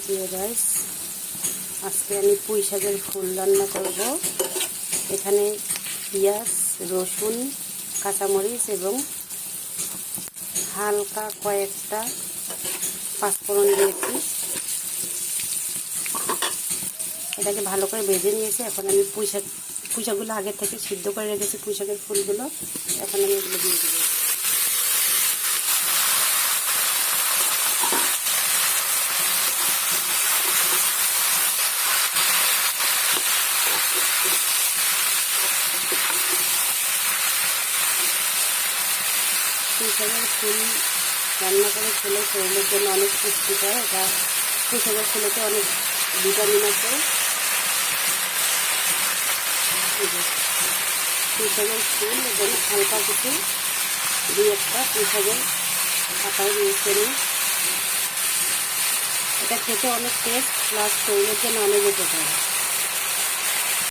প্রিয় গাইস, আজকে আমি পুঁই শাকের ফুল রান্না করব। এখানে পেঁয়াজ, রসুন, কাঁচামরিচ এবং হালকা কয়েকটা পাঁচফোড়ন দিয়েছি। এটাকে ভালো করে ভেজে নিয়েছি। এখন আমি পুঁই শাকগুলো আগে থেকে সিদ্ধ করে রেখেছি। পুঁই শাকের ফুলগুলো এখন আমি এগুলো দিয়ে দেবো। পুঁই শাকের ফুল রান্না করে খেলে শরীরের জন্য অনেক পুষ্টিকর। এটা পুঁই শাকের ফুলেতে অনেক ভিটামিন আছে। পুঁই শাকের ফুল এবং হালকা কিছু দুই একটা পুঁই শাকের পাতাও দিয়েছি আমি। এটা খেতে অনেক টেস্ট প্লাস শরীরের জন্য অনেক উপকার।